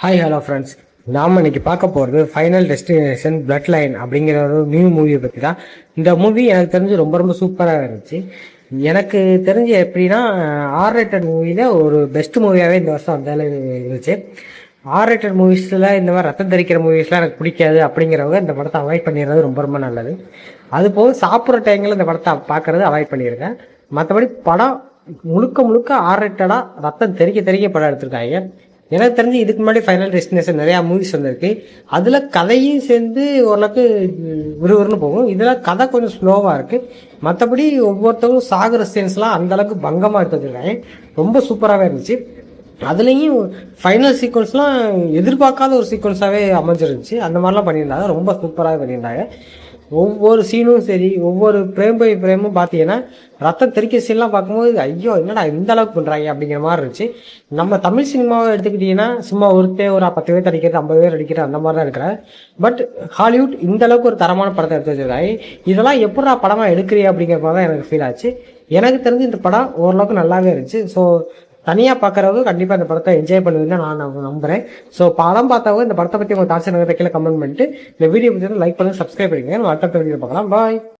Hi hello friends, நாம் இன்னைக்கு பார்க்க போகிறது ஃபைனல் டெஸ்டினேஷன் பிளட் லைன் அப்படிங்கிற ஒரு நியூ மூவியை பற்றி தான். இந்த மூவி எனக்கு தெரிஞ்சு ரொம்ப ரொம்ப சூப்பராக இருந்துச்சு. எனக்கு தெரிஞ்சு எப்படின்னா ஆர் ரேட்டட் மூவியில் ஒரு பெஸ்ட் மூவியாகவே இந்த வருஷம் அந்த இருந்துச்சு. ஆர் ரேட்டட் மூவிஸில் இந்த மாதிரி ரத்தம் தெரிக்கிற மூவிஸ்லாம் எனக்கு பிடிக்காது அப்படிங்கிறவங்க இந்த படத்தை அவாய்ட் பண்ணிடுறது ரொம்ப ரொம்ப நல்லது. அது போக சாப்பிட்ற டைமில் இந்த படத்தை பார்க்குறது அவாய்ட் பண்ணியிருக்கேன். மற்றபடி படம் முழுக்க முழுக்க ஆர் ரேட்டடாக ரத்தம் தெறிக்க படம் எடுத்திருக்காங்க. எனக்கு தெரிஞ்சு இதுக்கு முன்னாடி ஃபைனல் டெஸ்டினேஷன் நிறையா மூவிஸ் வந்திருக்கு. அதில் கதையும் சேர்ந்து ஓரளவுக்கு விறுவிறுன்னு போகும். இதில் கதை கொஞ்சம் ஸ்லோவாக இருக்குது. மற்றபடி ஒவ்வொருத்தவங்களும் சாகுற சீன்ஸ்லாம் அந்தளவுக்கு பங்கமாக எடுத்து வச்சுருக்காங்க. ரொம்ப சூப்பராகவே இருந்துச்சு. அதுலேயும் ஃபைனல் சீக்வன்ஸ்லாம் எதிர்பார்க்காத ஒரு சீக்வன்ஸாகவே அமைஞ்சிருந்துச்சு. அந்த மாதிரிலாம் பண்ணியிருந்தாங்க. ரொம்ப சூப்பராக பண்ணியிருந்தாங்க. ஒவ்வொரு சீனும் சரி, ஒவ்வொரு ஃப்ரேம் பை ஃப்ரேமும் பார்த்தீங்கன்னா ரத்தம் தெறிக்க சீன்லாம் பார்க்கும்போது ஐயோ என்னடா இந்த அளவுக்கு பண்ணுறாங்க அப்படிங்கிற மாதிரி இருந்துச்சு. நம்ம தமிழ் சினிமாவை எடுத்துக்கிட்டிங்கன்னா சும்மா ஒரு 10 பேர் அடிக்கிறது 50 பேர் அடிக்கிறது அந்த மாதிரி தான் இருக்கிறாங்க. பட் ஹாலிவுட் இந்த அளவுக்கு ஒரு தரமான படத்தை எடுத்து வச்சிருக்காங்க. இதெல்லாம் எப்படா படமாக எடுக்கிறீ அப்படிங்கிற மாதிரி தான் எனக்கு ஃபீல் ஆச்சு. எனக்கு தெரிஞ்சு இந்த படம் ஓரளவுக்கு நல்லாவே இருந்துச்சு. ஸோ தனியாக பார்க்குறவங்க கண்டிப்பாக இந்த படத்தை என்ஜாய் பண்ணுவீங்கன்னு நான் நம்புகிறேன். ஸோ படம் பார்த்தவங்க இந்த படத்தை பற்றி உங்கள் தாட்ஸ் எனக்கு கீழே கமெண்ட் பண்ணிட்டு இந்த வீடியோ பற்றி லைக் பண்ணி சப்ஸ்கிரைப் பண்ணிக்கங்க. அடுத்த வீடியோ பார்க்கலாம். பாய்.